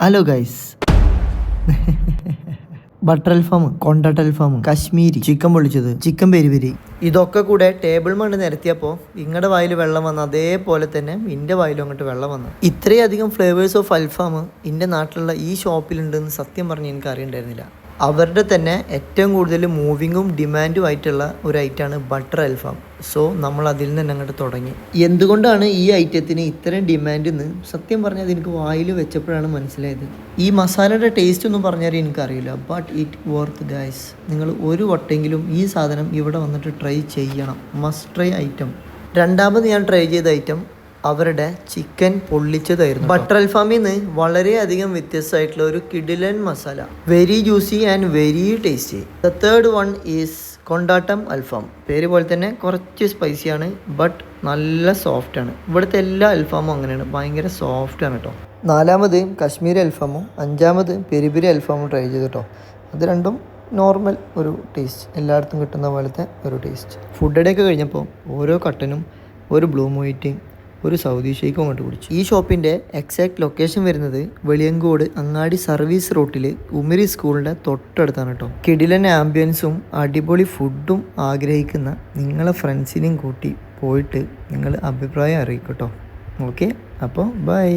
Hello guys. Butter അൽഫാം, കൊണ്ടാട്ട അൽഫാം, Kashmiri chicken പൊള്ളിച്ചത്, chicken peri peri, ഇതൊക്കെ കൂടെ ടേബിൾ മണ്ണ് നിരത്തിയപ്പോൾ നിങ്ങളുടെ വായിൽ വെള്ളം വന്നു. അതേപോലെ തന്നെ എൻ്റെ വായിലും അങ്ങോട്ട് വെള്ളം വന്നു. ഇത്രയധികം ഫ്ലേവേഴ്സ് ഓഫ് അൽഫാം എൻ്റെ നാട്ടിലുള്ള ഈ ഷോപ്പിലുണ്ടെന്ന് സത്യം പറഞ്ഞ് എനിക്ക് അറിയണ്ടായിരുന്നില്ല. അവരുടെ തന്നെ ഏറ്റവും കൂടുതൽ മൂവിങ്ങും ഡിമാൻഡും ആയിട്ടുള്ള ഒരു ഐറ്റമാണ് ബട്ടർ അൽഫാം. സോ നമ്മൾ അതിൽ നിന്ന് തന്നെ അങ്ങോട്ട് തുടങ്ങി. എന്തുകൊണ്ടാണ് ഈ ഐറ്റത്തിന് ഇത്രയും ഡിമാൻഡ് എന്ന് സത്യം പറഞ്ഞാൽ എനിക്ക് വായിൽ വെച്ചപ്പോഴാണ് മനസ്സിലായത്. ഈ മസാലയുടെ ടേസ്റ്റ് ഒന്നും പറഞ്ഞാൽ എനിക്കറിയില്ല, ബട്ട് ഇറ്റ് വർത്ത് ഗൈസ്. നിങ്ങൾ ഒരു വട്ടെങ്കിലും ഈ സാധനം ഇവിടെ വന്നിട്ട് ട്രൈ ചെയ്യണം. Must try item. രണ്ടാമത് ഞാൻ ട്രൈ ചെയ്ത ഐറ്റം അവരുടെ ചിക്കൻ പൊള്ളിച്ചതായിരുന്നു. ബട്ടർ അൽഫാമിൽ നിന്ന് വളരെയധികം വ്യത്യസ്തമായിട്ടുള്ള ഒരു കിഡിലൻ മസാല, very juicy and very tasty. The third one is kondattam alfaham. പേര് പോലെ തന്നെ കുറച്ച് സ്പൈസിയാണ്, ബട്ട് നല്ല സോഫ്റ്റാണ്. ഇവിടുത്തെ എല്ലാ അൽഫാമും അങ്ങനെയാണ്, ഭയങ്കര സോഫ്റ്റാണ് കേട്ടോ. നാലാമത് കശ്മീരി അൽഫാമും അഞ്ചാമത് പെരി പെരി അൽഫാമും ട്രൈ ചെയ്തു കേട്ടോ. അത് രണ്ടും നോർമൽ ഒരു ടേസ്റ്റ്, എല്ലായിടത്തും കിട്ടുന്ന പോലത്തെ ഒരു ടേസ്റ്റ്. ഫുഡൊക്കെ കഴിഞ്ഞപ്പോൾ ഓരോ കട്ടനും ഒരു ബ്ലൂ മൊയ്റ്റ്, ഒരു സൗദി ഷേക്കും അങ്ങോട്ട് കുടിച്ചു. ഈ ഷോപ്പിൻ്റെ എക്സാക്ട് ലൊക്കേഷൻ വരുന്നത് വെളിയങ്കോട് അങ്ങാടി സർവീസ് റൂട്ടിൽ ഉമരി സ്കൂളിൻ്റെ തൊട്ടടുത്താണ് കേട്ടോ. കിടിലൻ ആംബിയൻസും അടിപൊളി ഫുഡും ആഗ്രഹിക്കുന്ന നിങ്ങളെ ഫ്രണ്ട്സിനെയും കൂട്ടി പോയിട്ട് നിങ്ങൾ അഭിപ്രായം അറിയിക്കട്ടോ. ഓക്കെ, അപ്പോൾ ബൈ.